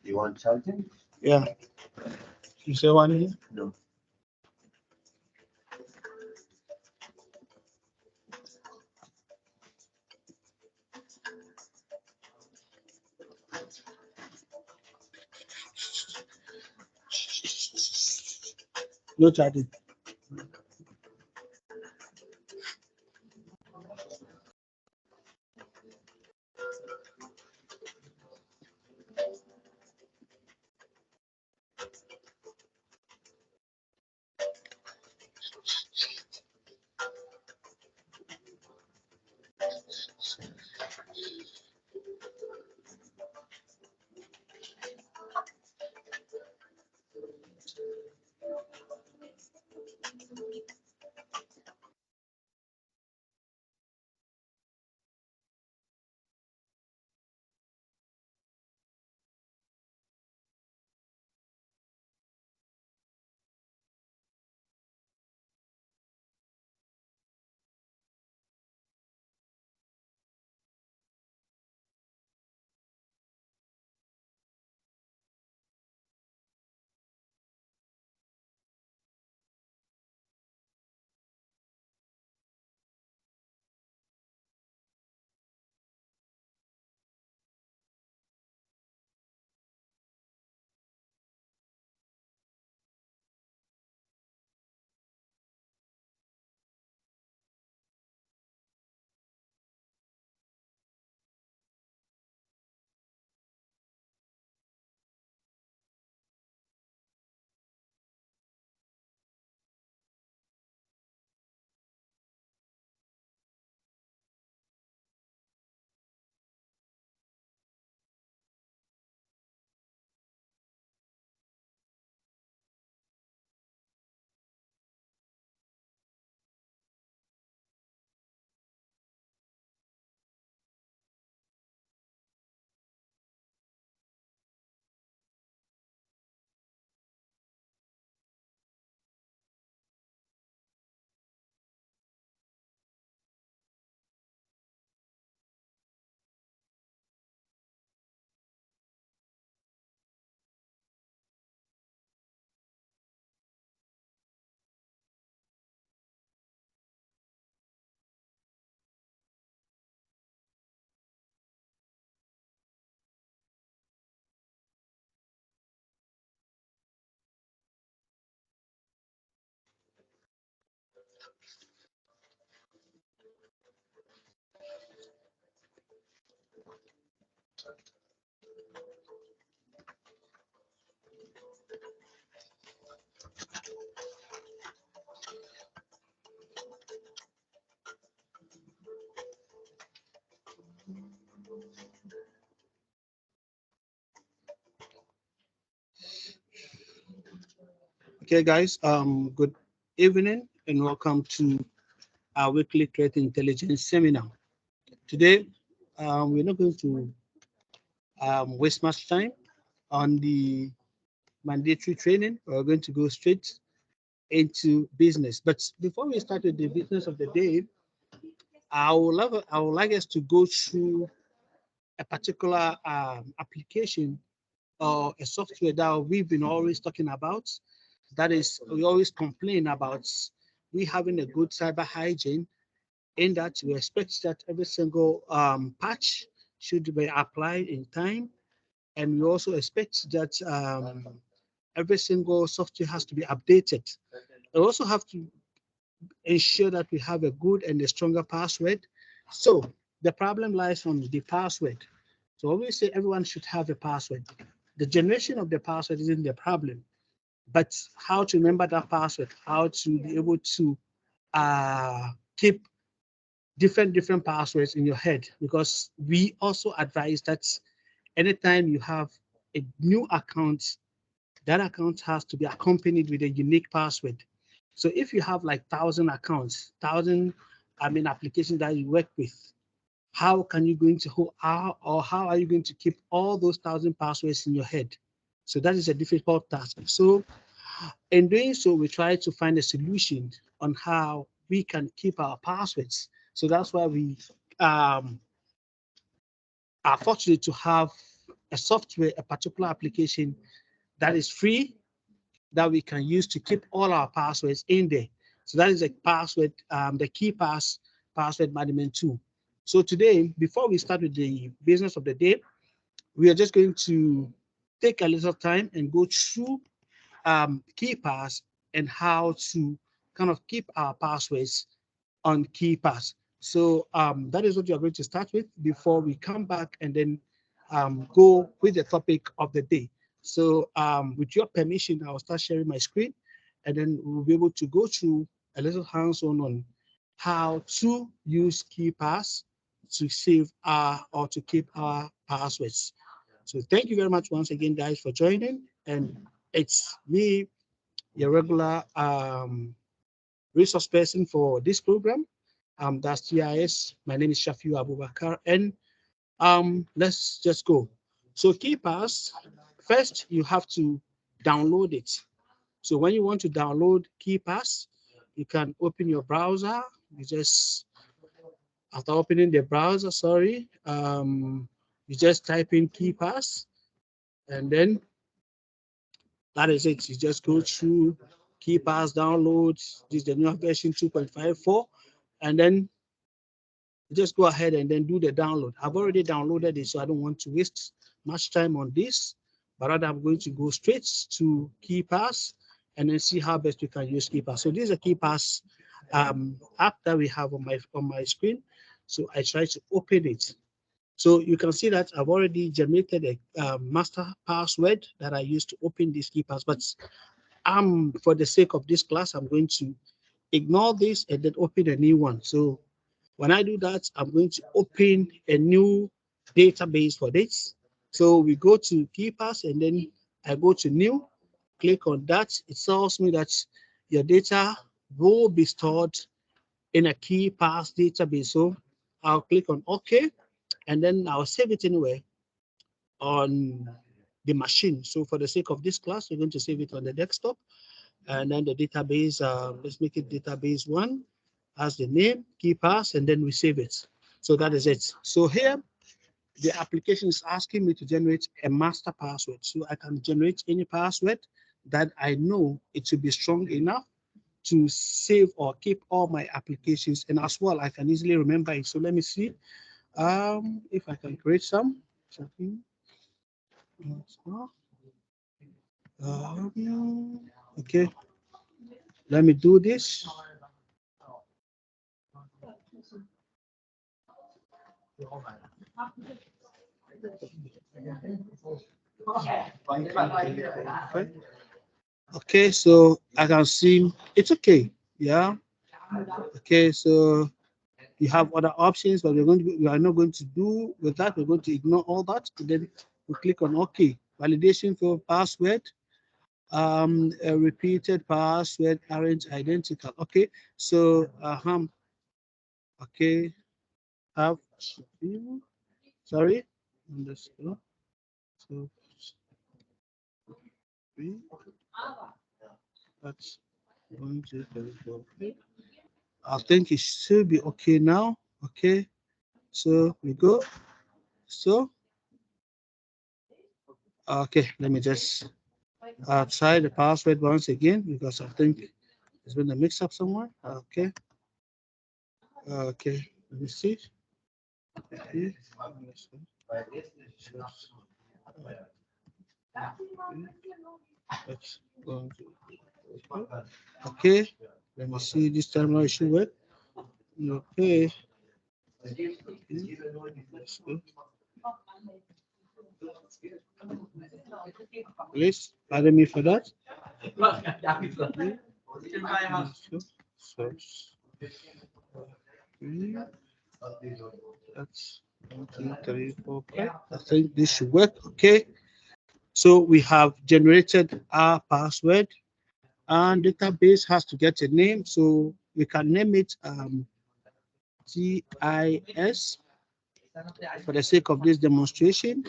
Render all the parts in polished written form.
You want charging? Yeah. You say one here? No. No charging. Okay, guys. Good evening and welcome to our weekly threat intelligence seminar. Today, we're not going to waste much time on the mandatory training. We're going to go straight into business. But before we start with the business of the day, I would like us to go through a particular application or a software that we've been always talking about. That is, we always complain about we having a good cyber hygiene, in that we expect that every single patch should be applied in time, and we also expect that every single software has to be updated. We also have to ensure that we have a good and a stronger password. So the problem lies on the password. So always say everyone should have a password. The generation of the password isn't the problem, but how to remember that password, how to be able to keep different passwords in your head, because we also advise that anytime you have a new account, that account has to be accompanied with a unique password. So if you have like 1,000 accounts, thousand, applications that you work with, how can you going to how are you going to keep all those 1,000 passwords in your head? So that is a difficult task. So in doing so, we try to find a solution on how we can keep our passwords. So that's why we um, are fortunate to have a software, a particular application that is free, that we can use to keep all our passwords in there. So that is a password, the KeePass password management tool. So today, before we start with the business of the day, we are just going to take a little time and go through KeePass and how to kind of keep our passwords on KeePass. So that is what you are going to start with before we come back and then go with the topic of the day. So with your permission, I'll start sharing my screen, and then we'll be able to go through a little hands-on how to use KeePass to save our or to keep our passwords. So thank you very much once again, guys, for joining. And it's me, your regular resource person for this program. That's TIS. My name is Shafiu Abubakar, and let's just go. So KeePass, first you have to download it. So when you want to download KeePass, you can open your browser. You just after opening the browser, you just type in KeePass, and then that is it. You just go through KeePass downloads. This is the new version 2.54, and then just go ahead and then do the download. I've already downloaded it, so I don't want to waste much time on this, but rather I'm going to go straight to KeePass and then see how best we can use KeePass. So this is a KeePass app that we have on my screen. So I try to open it. So you can see that I've already generated a master password that I used to open this KeePass, but for the sake of this class, I'm going to ignore this and then open a new one. So when I do that, I'm going to open a new database for this. So we go to KeePass and then I go to new, click on that. It tells me that your data will be stored in a KeePass database. So I'll click on OK, and then I'll save it anywhere on the machine. So for the sake of this class, we're going to save it on the desktop. And then the database, let's make it database one as the name, KeePass, and then we save it. So that is it. So here, the application is asking me to generate a master password. So I can generate any password that I know it will be strong enough to save or keep all my applications. And as well, I can easily remember it. So let me see if I can create some. Okay, let me do this. Okay, so I can see it's okay. Yeah. Okay, so you have other options, but we are not going to do with that. We're going to ignore all that. And then we click on OK. Validation for password. A repeated password aren't identical. Okay, so okay, have sorry, underscore. So that's going to be. I think it should be okay now. Okay, so we go. So Okay, let me just try the password once again because I think there's been a mix-up somewhere. Okay. Okay. Let me see. Okay. Let's go to- Okay. Let me see this time how it should work. Okay. Let's go. Please pardon me for that. So, that's 1, 2, 3, 4, 5. I think this should work. Okay. So we have generated our password, and database has to get a name. So we can name it TIS for the sake of this demonstration.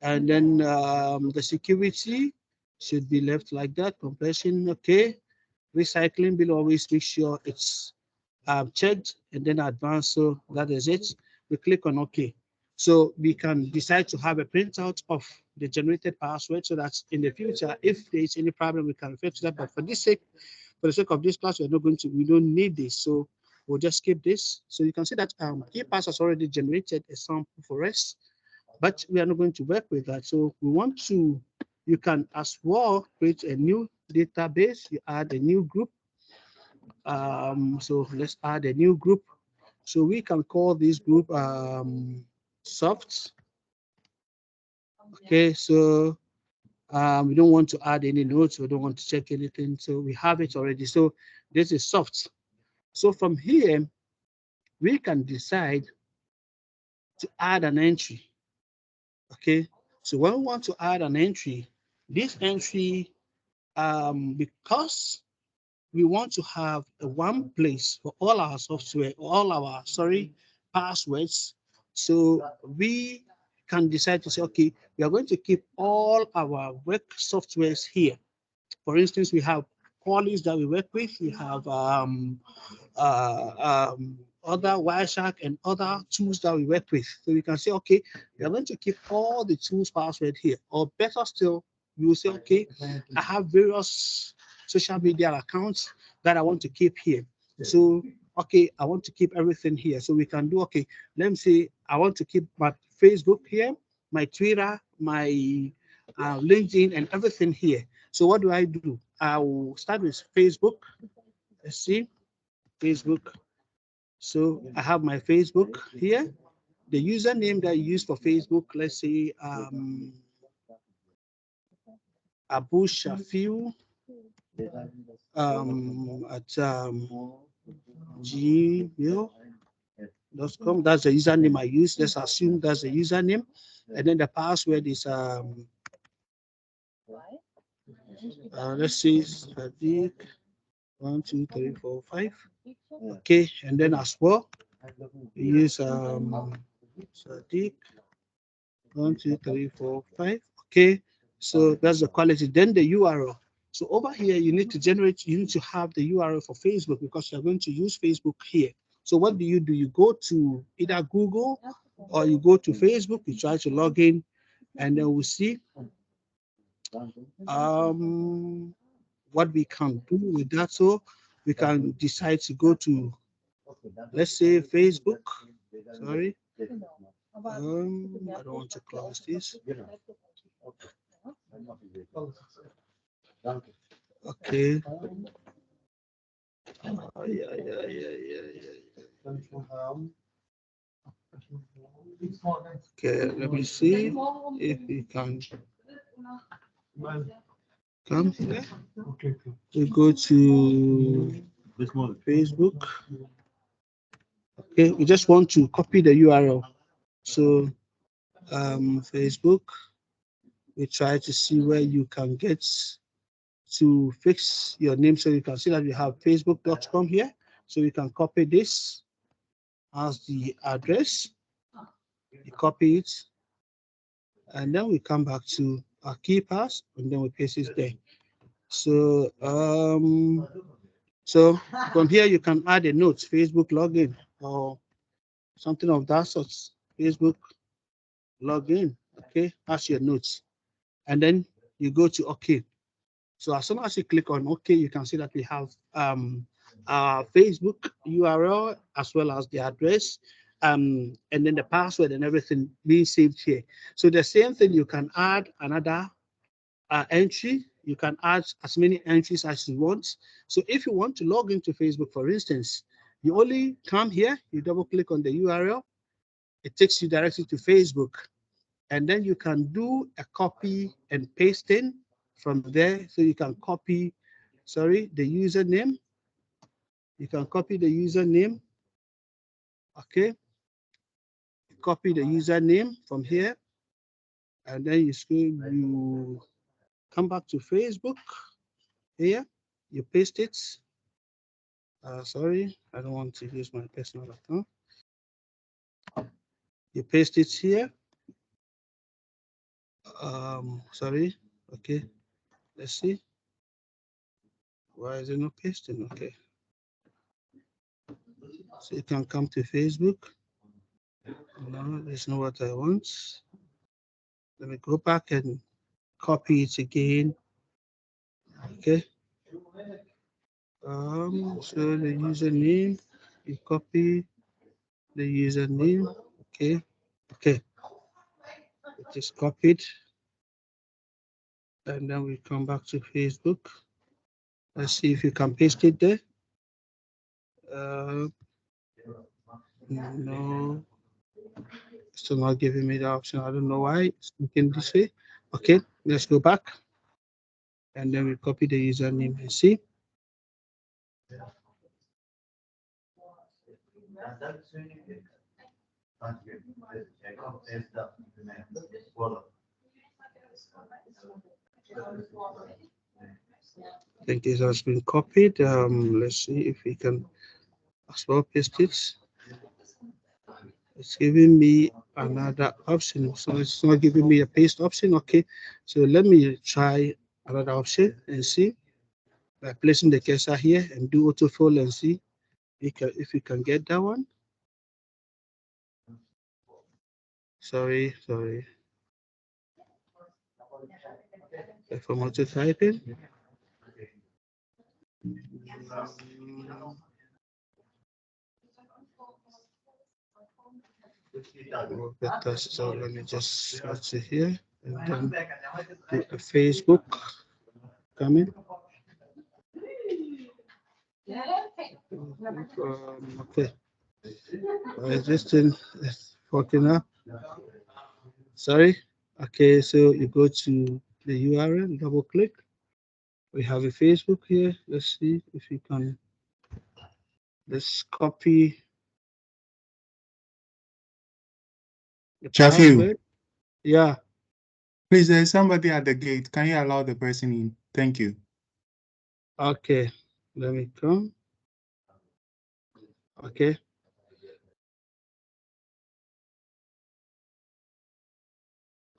And then the security should be left like that. Compression, okay. Recycling will always make sure it's checked, and then advanced. So that is it. We click on OK. So we can decide to have a printout of the generated password so that in the future, if there is any problem, we can refer to that. But for the sake of this class, we don't need this. So we'll just skip this. So you can see that KeePass has already generated a sample for us, but we are not going to work with that. So you can as well create a new database. You add a new group. So let's add a new group. So we can call this group soft. Okay, so we don't want to add any notes. We don't want to check anything. So we have it already. So this is soft. So from here, we can decide to add an entry. Okay, so when we want to add an entry, this entry, because we want to have a one place for all our software, passwords. So we can decide to say, okay, we are going to keep all our work softwares here. For instance, we have Qualys that we work with. We have other Wireshark and other tools that we work with. So we can say, okay, we are going to keep all the tools password here. Or better still, we will say, okay, I have various social media accounts that I want to keep here. So, okay, I want to keep everything here. So we can do, okay, let me say I want to keep my Facebook here, my Twitter, my LinkedIn, and everything here. So what do? I will start with Facebook. Let's see, Facebook. So I have my Facebook here. The username that I use for Facebook, let's say Abu Shafiu at gmail.com. That's the username I use. Let's assume that's the username. And then the password is let's see, Sadiq 1, 2, 3, 4, 5. Okay, and then as well, we use Sadiq 1, 2, 3, 4, 5. Okay, so that's the quality. Then the URL. So over here, you need to have the URL for Facebook because you're going to use Facebook here. So what do? You go to either Google or you go to Facebook, you try to log in, and then we'll see what we can do with that. So we can decide to go to, let's say, Facebook. Sorry. I don't want to close this. Okay. Okay, let me see if we can come here. We go to Facebook. Okay, we just want to copy the URL. So Facebook, we try to see where you can get to fix your name. So you can see that we have facebook.com here. So you can copy this as the address. You copy it, and then we come back to our KeePass, and then we paste it there. So so from here you can add a note, Facebook login or something of that sort. Facebook login, okay, that's your notes. and then you go to OK. So as soon as you click on OK, you can see that we have our Facebook URL as well as the address, and then the password and everything being saved here. So the same thing, you can add another entry. You can add as many entries as you want. So if you want to log into Facebook, for instance, you only come here, you double click on the URL, it takes you directly to Facebook, and then you can do a copy and pasting from there. So you can copy, the username. You can copy the username. Okay. Copy the username from here, and then you come back to Facebook here. You paste it. Sorry, I don't want to use my personal account. You paste it here. Sorry. Okay. Let's see. Why is it not pasting? Okay. So you can come to Facebook. No, that's not what I want. Let me go back and copy it again. Okay. So the username, you copy the username. Okay. Okay. It is copied. And then we come back to Facebook. Let's see if you can paste it there. No, still not giving me the option. I don't know why it's looking this way. Okay, let's go back. And then we copy the username and see. I think this has been copied. Let's see if we can as well paste it. It's giving me another option, so it's not giving me a paste option. Okay, so let me try another option and see by placing the cursor here and do autofill and see if we can get that one. Sorry. If I'm auto typing. So let me just search it here and then do a Facebook coming. Okay. This thing is working up. Sorry. Okay, so you go to the URL, double click. We have a Facebook here. Let's see if we can. Let's copy the password. Yeah. Please, there's somebody at the gate. Can you allow the person in? Thank you. Okay, let me come. Okay.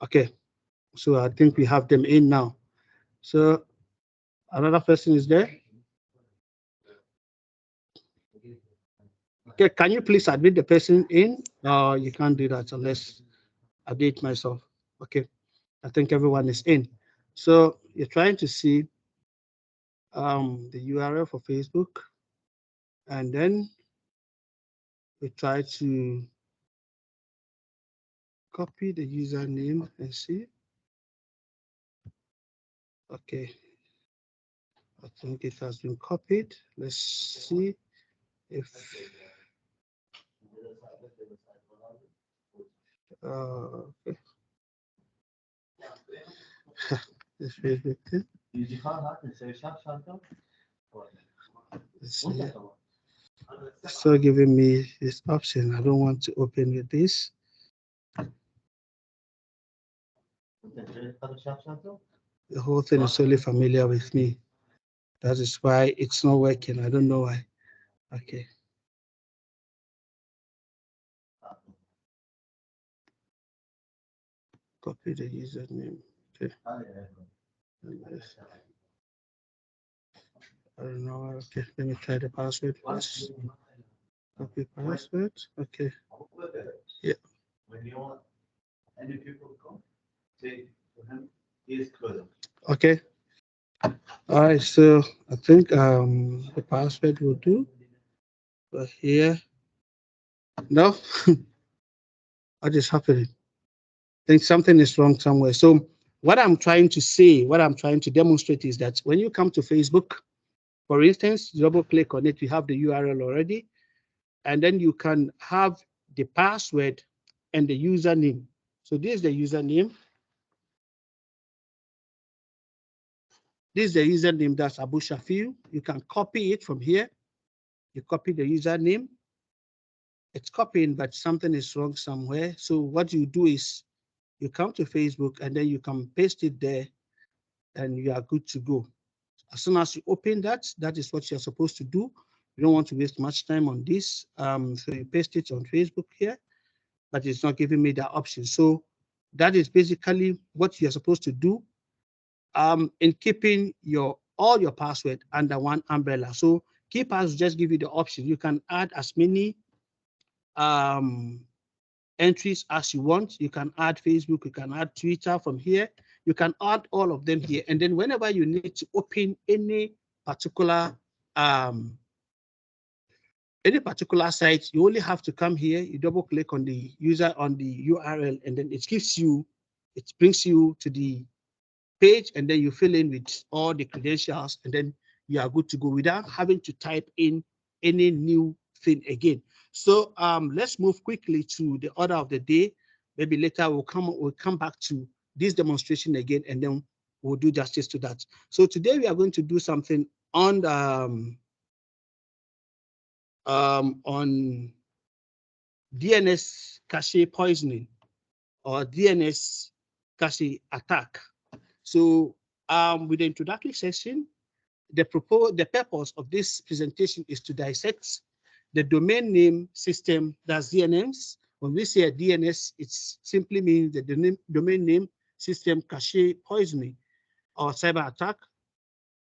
Okay, so I think we have them in now. So another person is there. Okay, can you please admit the person in? You can't do that unless I did myself. Okay, I think everyone is in. So you're trying to see the URL for Facebook, and then we try to copy the username and see. Okay, I think it has been copied. Let's see if okay. This Facebook thing. Let's see. It's still giving me this option. I don't want to open with this. The whole thing is solely familiar with me. That is why it's not working. I don't know why. Okay. Copy the username. Okay. I don't know. Okay, let me try the password first. Copy password. Okay. Yeah. Okay. All right. So I think the password will do. But here, no. What is happening? I think something is wrong somewhere. So what I'm trying to say, what I'm trying to demonstrate is that when you come to Facebook, for instance, double click on it, you have the URL already, and then you can have the password and the username. So this is the username. This is the username, that's Abu Shafiu. You can copy it from here. You copy the username. It's copying, but something is wrong somewhere. So what you do is you come to Facebook and then you can paste it there and you are good to go. As soon as you open that, that is what you're supposed to do. You don't want to waste much time on this. So you paste it on Facebook here, but it's not giving me that option. So that is basically what you're supposed to do in keeping all your password under one umbrella. So KeePass just give you the option. You can add as many um, entries as you want. You can add Facebook, you can add Twitter from here. You can add all of them here. And then whenever you need to open particular um, any particular site, you only have to come here, you double click on the user on the URL, and then it brings you to the page, and then you fill in with all the credentials, and then you are good to go without having to type in any new thing again. So let's move quickly to the order of the day. Maybe later we'll come back to this demonstration again, and then we'll do justice to that. So today we are going to do something on DNS cache poisoning or DNS cache attack. So with the introductory session, the purpose of this presentation is to dissect the domain name system, that's DNS. When we say a DNS, it simply means that the domain name system cache poisoning or cyber attack.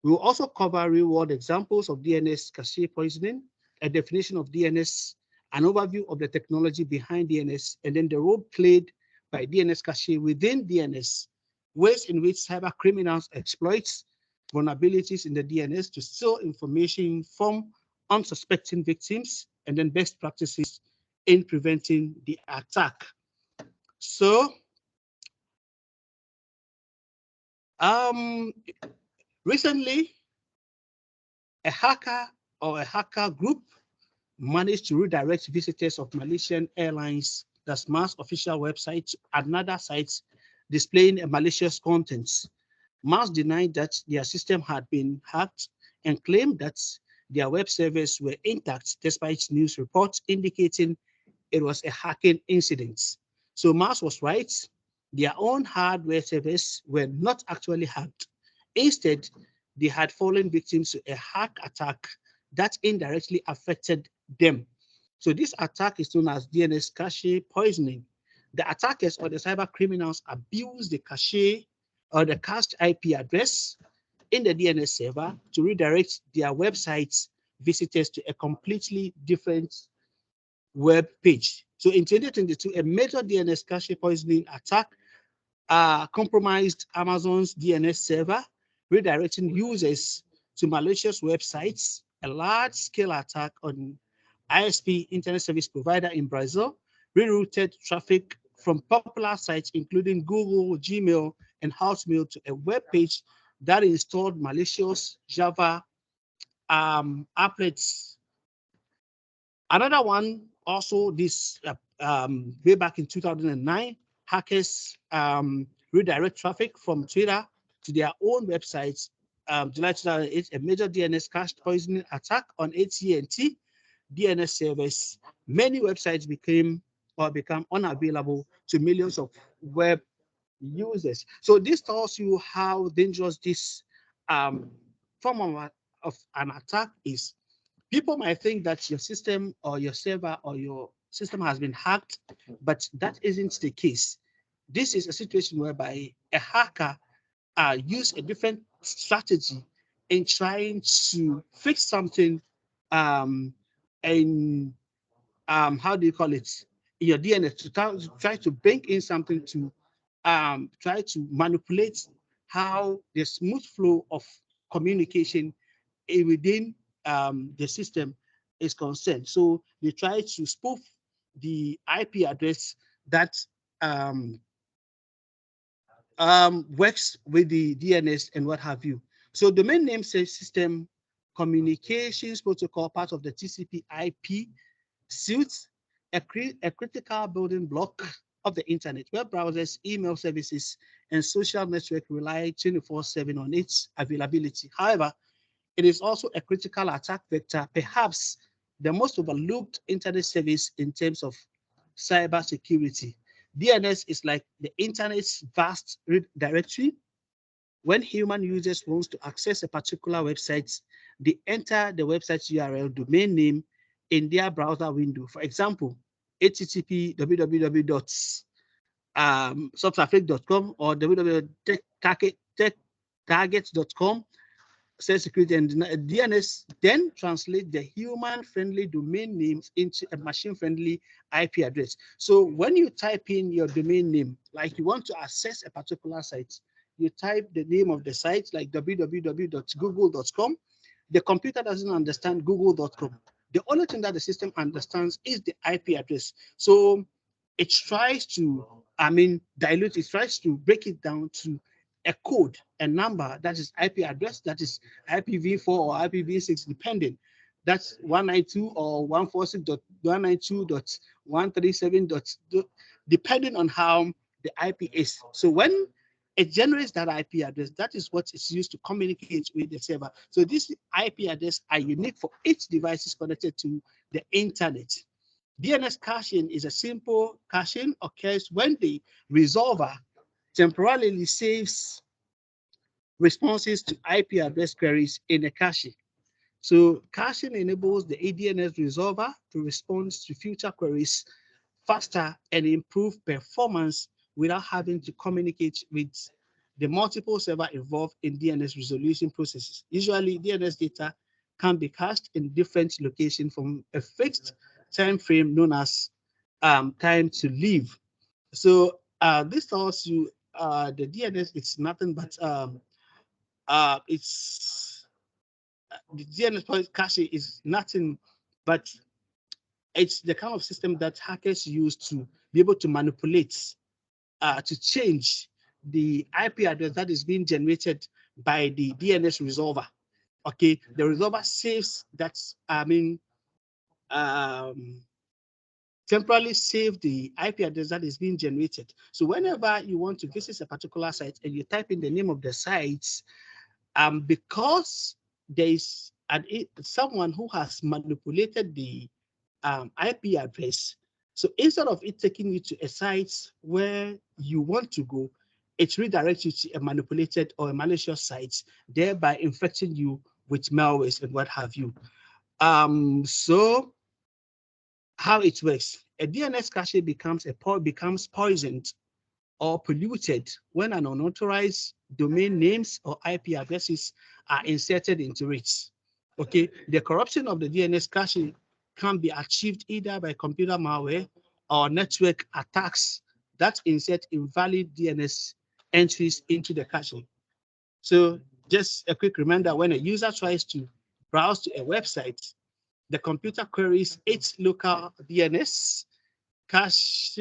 We will also cover real-world examples of DNS cache poisoning, a definition of DNS, an overview of the technology behind DNS, and then the role played by DNS cache within DNS, ways in which cyber criminals exploit vulnerabilities in the DNS to steal information from unsuspecting victims, and then best practices in preventing the attack. So, recently, a hacker group managed to redirect visitors of Malaysian Airlines, that's MAS official website, to another site displaying a malicious contents. MAS denied that their system had been hacked and claimed that their web servers were intact despite news reports indicating it was a hacking incident. So MAS was right. Their own hardware servers were not actually hacked. Instead, they had fallen victims to a hack attack that indirectly affected them. So this attack is known as DNS cache poisoning. The attackers or the cyber criminals abuse the cache or the cached IP address in the DNS server to redirect their website's visitors to a completely different web page. So in 2022, a major DNS cache poisoning attack compromised Amazon's DNS server, redirecting users to malicious websites. A large-scale attack on ISP, Internet Service Provider in Brazil, rerouted traffic from popular sites including Google, Gmail, and Hotmail to a web page that installed malicious Java applets. Another one, also this way back in 2009, hackers redirect traffic from Twitter to their own websites. July 2008, a major DNS cache poisoning attack on AT&T DNS servers. Many websites became unavailable to millions of web users. So this tells you how dangerous this form of an attack is. People might think that your system or your server or your system has been hacked, but that isn't the case. This is a situation whereby a hacker use a different strategy in trying to fix something in how do you call it, in your DNS, to try to bring in something to try to manipulate how the smooth flow of communication within the system is concerned. So they try to spoof the IP address that um, works with the DNS and what have you. So domain name system communications protocol, part of the TCP IP suits a critical building block of the internet. Web browsers, email services, and social network rely 24/7 on its availability. However, it is also a critical attack vector, perhaps the most overlooked internet service in terms of cybersecurity. DNS is like the internet's vast directory. When human users want to access a particular website, they enter the website's URL domain name in their browser window. For example, http www.subtraffic.com or www.techtarget.com says security and DNS then translate the human-friendly domain names into a machine-friendly IP address. So when you type in your domain name, like you want to access a particular site, you type the name of the site like www.google.com. The computer doesn't understand google.com. The only thing that the system understands is the IP address. So it tries to, dilute, it tries to break it down to a code, a number that is IP address, that is IPv4 or IPv6, depending. That's 192 or 142.192.137. Depending on how the IP is. So when it generates that IP address, that is what is used to communicate with the server. So these IP addresses are unique for each device connected to the internet. DNS caching is a simple caching occurs when the resolver temporarily saves responses to IP address queries in a cache. So caching enables the ADNS resolver to respond to future queries faster and improve performance without having to communicate with the multiple servers involved in DNS resolution processes. Usually, DNS data can be cached in different locations from a fixed time frame known as time to live. So this tells you the DNS is nothing but the DNS cache is nothing but it's the kind of system that hackers use to be able to manipulate, to change the IP address that is being generated by the DNS resolver. Okay, the resolver saves that, temporarily save the IP address that is being generated. So whenever you want to visit a particular site and you type in the name of the site, because there is someone who has manipulated the IP address, so instead of it taking you to a site where you want to go, it redirects you to a manipulated or a malicious site, thereby infecting you with malwares and what have you. So how it works: a DNS cache becomes poisoned or polluted when an unauthorized domain names or IP addresses are inserted into it. Okay, the corruption of the DNS cache can be achieved either by computer malware or network attacks that insert invalid DNS entries into the cache. So just a quick reminder, when a user tries to browse to a website, the computer queries its local DNS cache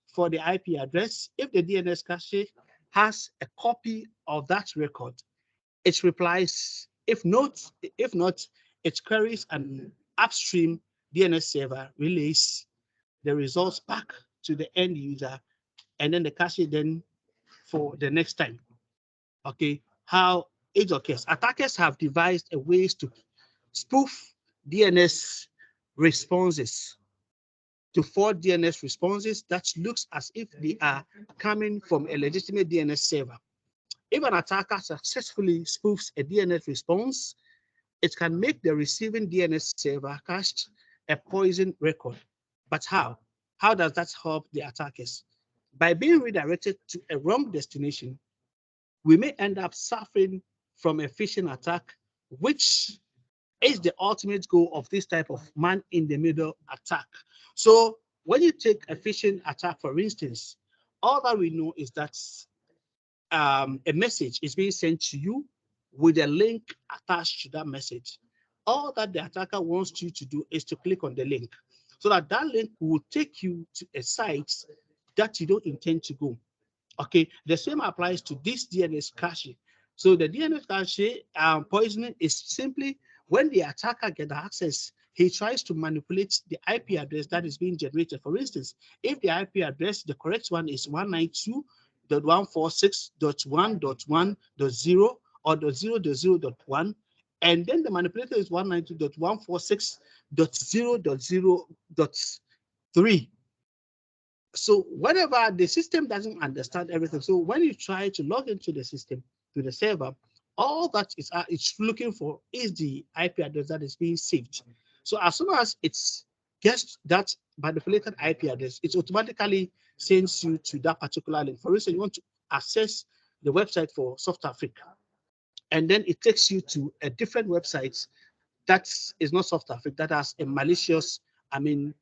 for the IP address. If the DNS cache has a copy of that record, it replies. If not, it queries an upstream DNS server, relays the results back to the end user, and then the cache then for the next time. Okay, how it occurs. Attackers have devised a ways to spoof DNS responses, to forward DNS responses that looks as if they are coming from a legitimate DNS server. If an attacker successfully spoofs a DNS response, it can make the receiving DNS server cached a poison record. But how? How does that help the attackers? By being redirected to a wrong destination, we may end up suffering from a phishing attack, which is the ultimate goal of this type of man-in-the-middle attack. So when you take a phishing attack, for instance, all that we know is that a message is being sent to you with a link attached to that message. All that the attacker wants you to do is to click on the link, so that that link will take you to a site that you don't intend to go. Okay, the same applies to this DNS cache. So the DNS cache poisoning is simply when the attacker gets access, he tries to manipulate the IP address that is being generated. For instance, if the IP address, the correct one is 192.146.1.1.0 or .0.0.1, and then the manipulator is 192.146.0.0.3. So whenever the system doesn't understand everything, so when you try to log into the system, to the server, all that it's looking for is the IP address that is being saved. So as soon as it's gets that manipulated IP address, it automatically sends you to that particular link. For instance, you want to access the website for South Africa, and then it takes you to a different website that is not South Africa, that has a malicious, malware,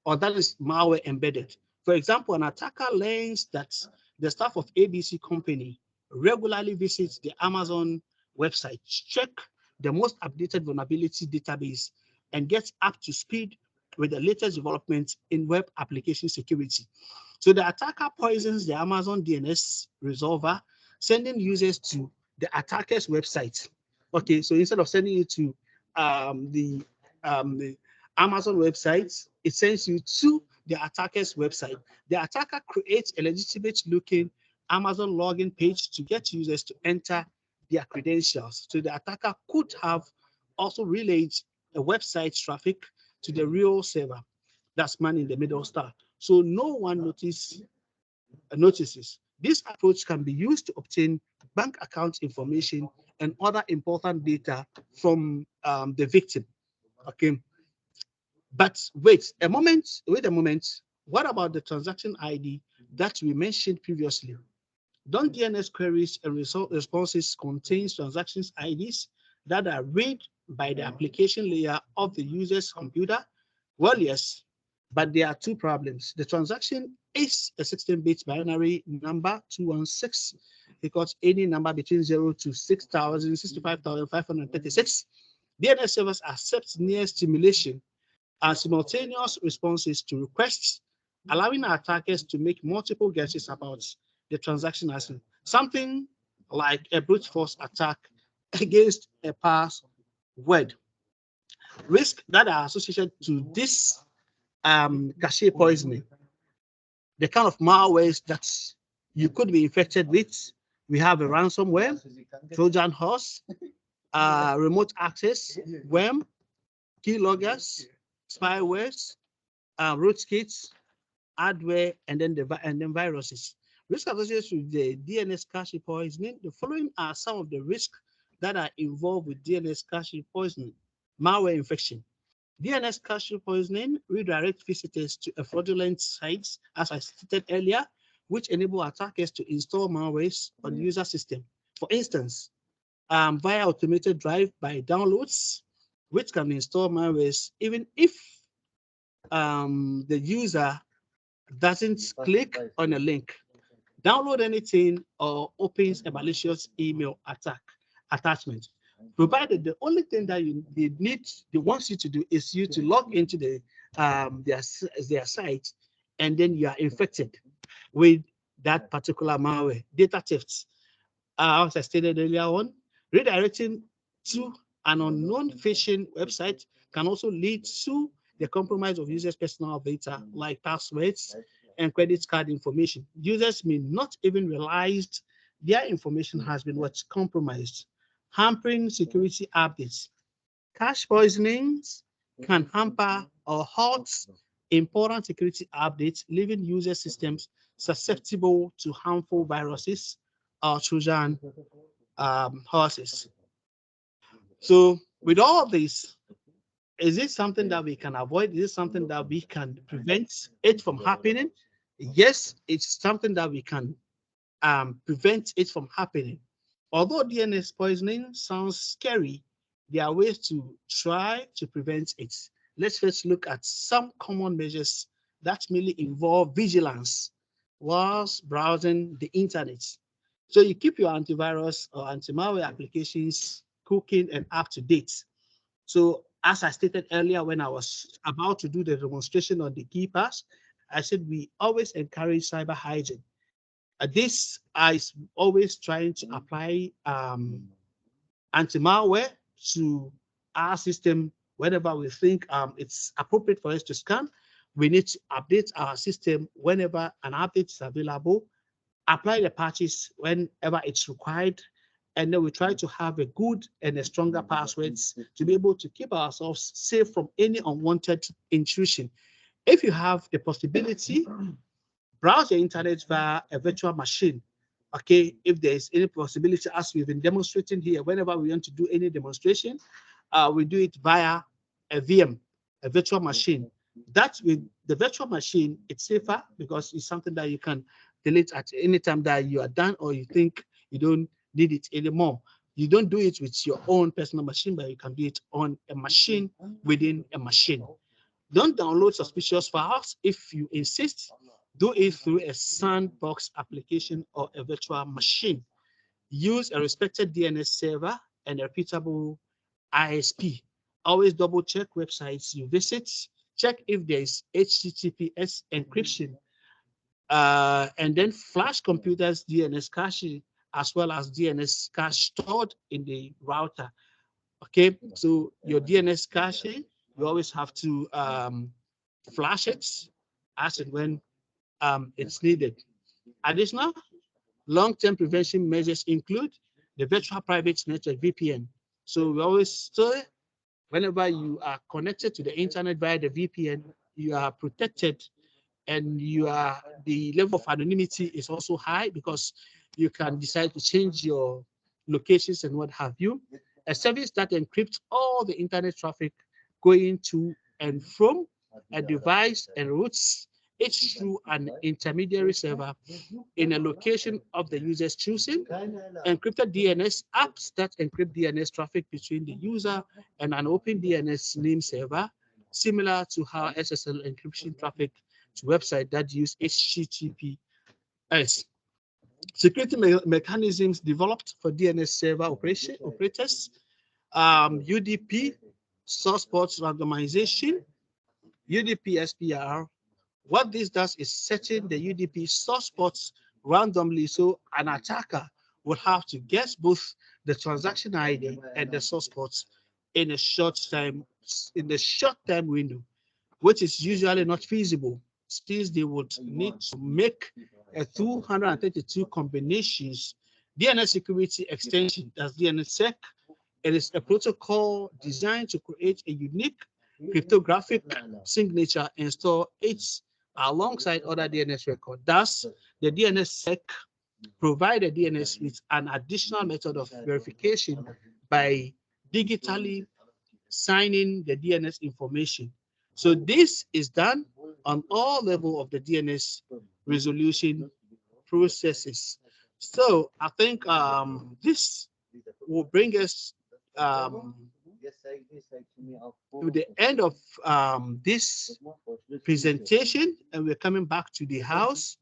or that is malware embedded. For example, an attacker learns that the staff of ABC company regularly visits the Amazon website, check the most updated vulnerability database, and gets up to speed with the latest developments in web application security. So the attacker poisons the Amazon DNS resolver, sending users to the attacker's website. Okay, so instead of sending it to the Amazon website, it sends you to the attacker's website. The attacker creates a legitimate looking Amazon login page to get users to enter their credentials. So the attacker could have also relayed a website traffic to the real server that's man in the middle star. So no one notices. This approach can be used to obtain bank account information and other important data from the victim. Okay. But wait a moment. What about the transaction ID that we mentioned previously? Don't DNS queries and responses contain transactions IDs that are read by the application layer of the user's computer? Well, yes, but there are two problems. The transaction is a 16-bit binary number, 216, because any number between 0 to 6,065,536. DNS servers accept near stimulation and simultaneous responses to requests, allowing attackers to make multiple guesses about the transaction as something like a brute force attack against a password. Risks that are associated to this cache poisoning, the kind of malwares that you could be infected with. We have a ransomware, Trojan horse, remote access, worm, keyloggers, spywares, rootkits, hardware, and then viruses. Risk associated with the DNS cache poisoning. The following are some of the risks that are involved with DNS cache poisoning. Malware infection. DNS cache poisoning redirect visitors to a fraudulent sites, as I stated earlier, which enable attackers to install malwares on the user system. For instance, via automated drive-by downloads, which can install malwares even if the user doesn't click on a link, download anything, or opens a malicious email attachment. Provided the only thing that they want you to do is you to log into their site, and then you are infected with that particular malware. Data thefts, as I stated earlier on, redirecting to an unknown phishing website can also lead to the compromise of users' personal data like passwords and credit card information. Users may not even realize their information has been compromised, hampering security updates. Cache poisonings can hamper or halt important security updates, leaving user systems susceptible to harmful viruses or Trojan horses. So, with all of this, is it something that we can avoid? Is it something that we can prevent it from happening? Yes, it's something that we can prevent it from happening. Although DNS poisoning sounds scary, there are ways to try to prevent it. Let's first look at some common measures that mainly involve vigilance whilst browsing the internet. So you keep your antivirus or anti-malware applications cooking and up to date. So as I stated earlier, when I was about to do the demonstration on the keypass, I said we always encourage cyber hygiene. This is always trying to apply anti-malware to our system whenever we think it's appropriate for us to scan. We need to update our system whenever an update is available, apply the patches whenever it's required, and then we try to have a good and a stronger passwords to be able to keep ourselves safe from any unwanted intrusion. If you have the possibility, browse the internet via a virtual machine. Okay, if there is any possibility, as we've been demonstrating here, whenever we want to do any demonstration, we do it via a VM, a virtual machine. That with the virtual machine, it's safer because it's something that you can delete at any time that you are done or you think you don't need it anymore. You don't do it with your own personal machine, but you can do it on a machine within a machine. Don't download suspicious files. If you insist, do it through a sandbox application or a virtual machine. Use a respected DNS server and a reputable ISP. Always double check websites you visit. Check if there is HTTPS encryption. And then flash computers DNS cache as well as DNS cache stored in the router. Okay, so your DNS cache, you always have to flash it as and when it's needed. Additional long-term prevention measures include the virtual private network VPN. So we always say whenever you are connected to the internet via the VPN, you are protected and the level of anonymity is also high because you can decide to change your locations and what have you. A service that encrypts all the internet traffic going to and from a device and routes it through an intermediary server in a location of the user's choosing. Encrypted DNS apps that encrypt DNS traffic between the user and an open DNS name server, similar to how SSL encryption traffic to websites that use HTTPS. Security mechanisms developed for DNS server operators, UDP, source port randomization, UDP SPR. What this does is setting the UDP source ports randomly so an attacker will have to guess both the transaction ID and the source ports in a short time window, which is usually not feasible since they would need to make a 232 combinations. DNS security extension, that's DNSSEC. It is a protocol designed to create a unique cryptographic signature and store it alongside other DNS records. Thus, the DNSSEC provide the DNS with an additional method of verification by digitally signing the DNS information. So this is done on all level of the DNS resolution processes. So I think this will bring us to the end of this presentation, and we're coming back to the house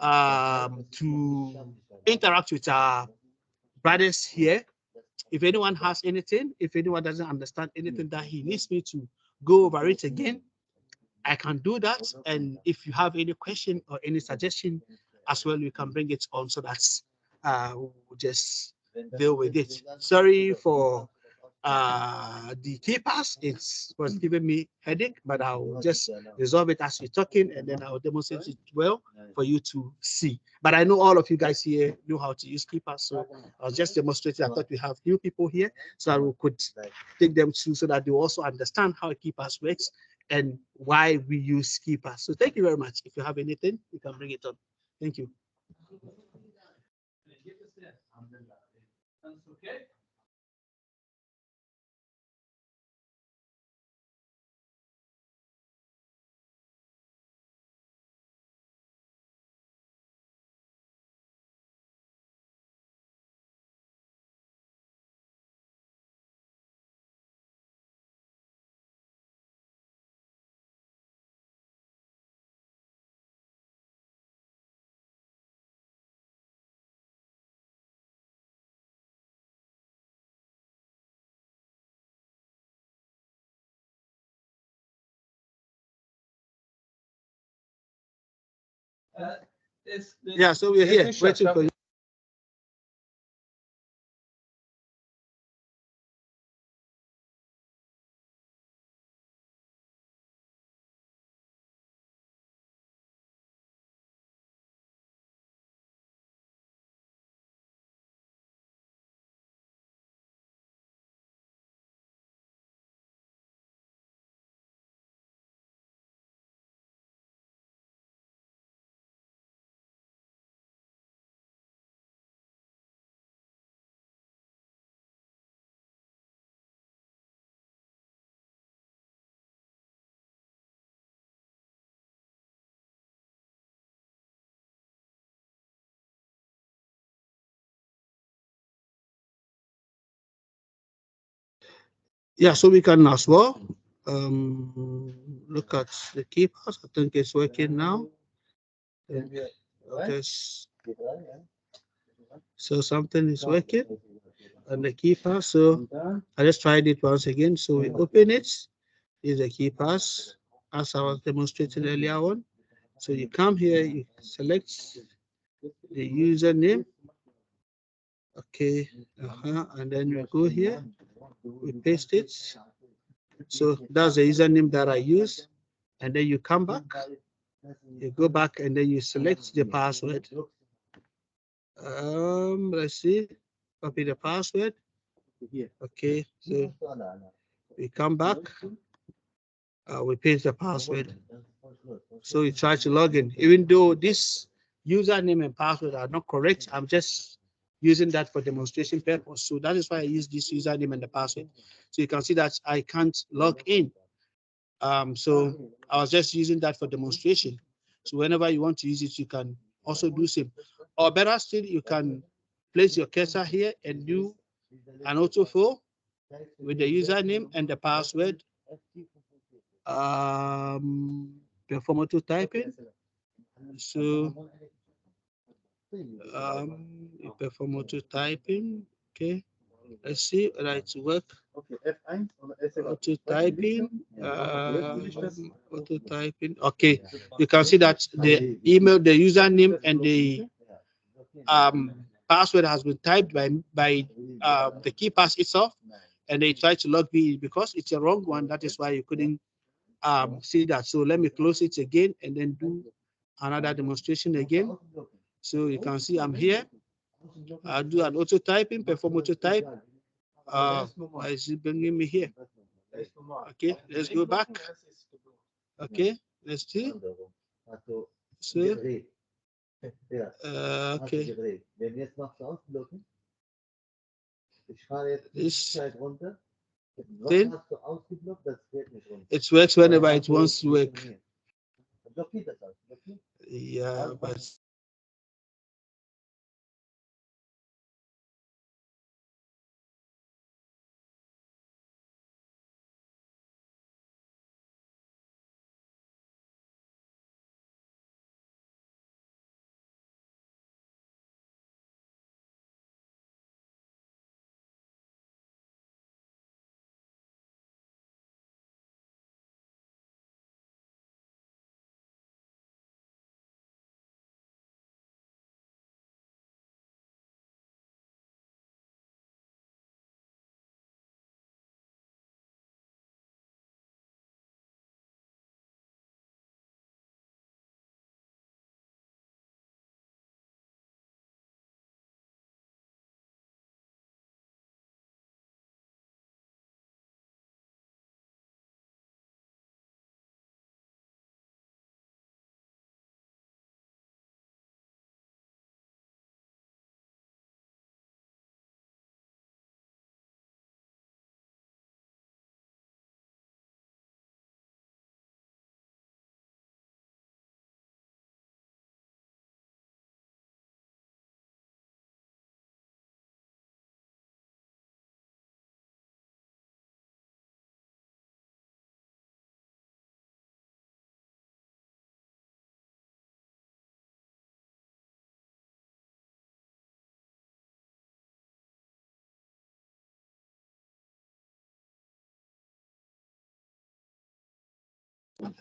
to interact with our brothers here. If anyone has anything, if anyone doesn't understand anything that he needs me to go over it again, I can do that. And if you have any question or any suggestion as well, you can bring it on so that we'll just deal with it. Sorry for the keypass. It was giving me headache, but I'll just resolve it as we're talking and then I'll demonstrate it well for you to see. But I know all of you guys here know how to use keypass, so I was just demonstrating. I thought we have new people here, so I could take them through so that they also understand how a keypass works and why we use keypass. So thank you very much. If you have anything, you can bring it on. Thank you. Okay. Yeah, so we're here waiting for you. Yeah, so we can as well look at the key pass. I think it's working now. Just so something is working and the key pass. So I just tried it once again. So we open it. Is the key pass as I was demonstrating earlier on. So you come here, you select the username. Okay, and then we go here, we paste it. So that's the username that I use. And then you come back, you go back, and then you select the password. Let's see, copy the password. Okay, so we come back, we paste the password. So we try to log in, even though this username and password are not correct. I'm just using that for demonstration purpose. So that is why I use this username and the password. So you can see that I can't log in. So I was just using that for demonstration. So whenever you want to use it, you can also do same. Or better still, you can place your cursor here and do an autofill with the username and the password. Perform auto typing. So perform auto typing. Okay, let's see whether it's work. Auto typing. Auto typing. Okay, you can see that the email, the username, and the password has been typed by the key pass itself, and they try to log me in because it's a wrong one. That is why you couldn't see that. So let me close it again and then do another demonstration again. So you can see I'm here. I'll do an auto typing, perform auto type. Why is it bringing me here? Okay, let's go back. Okay, let's see. So, okay. This thing, it works whenever it wants to work. Yeah, but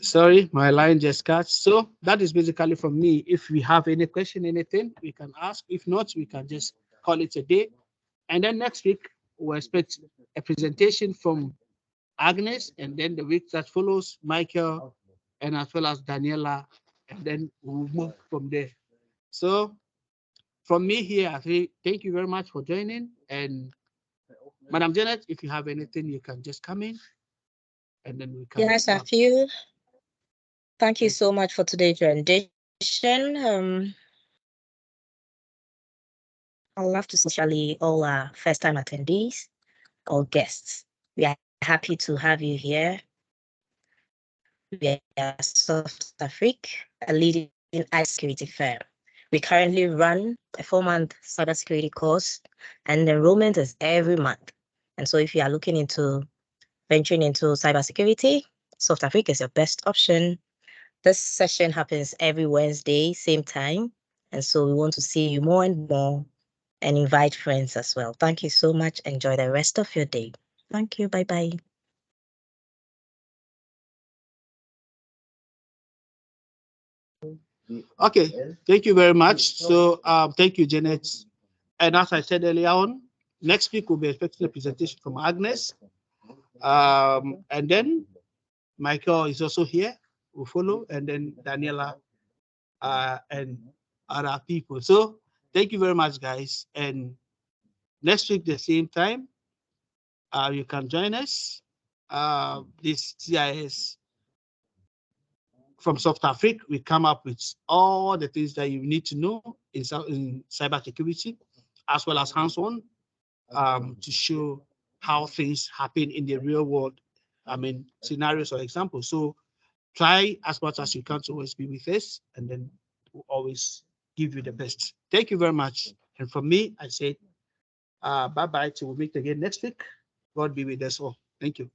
Sorry, my line just cut. So that is basically from me. If we have any question, anything, we can ask. If not, we can just call it a day. And then next week, we expect a presentation from Agnes, and then the week that follows, Michael, and as well as Daniela, and then we'll move from there. So from me here, I say thank you very much for joining. And Madam Janet, if you have anything, you can just come in, and then we can. Yes, I feel. Thank you so much for today's rendition. I'd love to especially all our first-time attendees or guests. We are happy to have you here. We are Soft Afrique, a leading IT security firm. We currently run a 4-month cybersecurity course, and the enrollment is every month. And so if you are looking into venturing into cybersecurity, Soft Afrique is your best option. This session happens every Wednesday, same time. And so we want to see you more and more and invite friends as well. Thank you so much. Enjoy the rest of your day. Thank you. Bye-bye. Okay, thank you very much. So thank you, Janet. And as I said earlier on, next week we'll be expecting a presentation from Agnes. And then Michael is also here, will follow, and then Daniela and other people. So thank you very much, guys. And next week, the same time, you can join us. This CIS from Soft Afrique, we come up with all the things that you need to know in cybersecurity, as well as hands-on, to show how things happen in the real world. I mean, scenarios or examples. So try as much as you can to always be with us, and then we'll always give you the best. Thank you very much. And from me, I say bye-bye till we meet again next week. God be with us all. Thank you.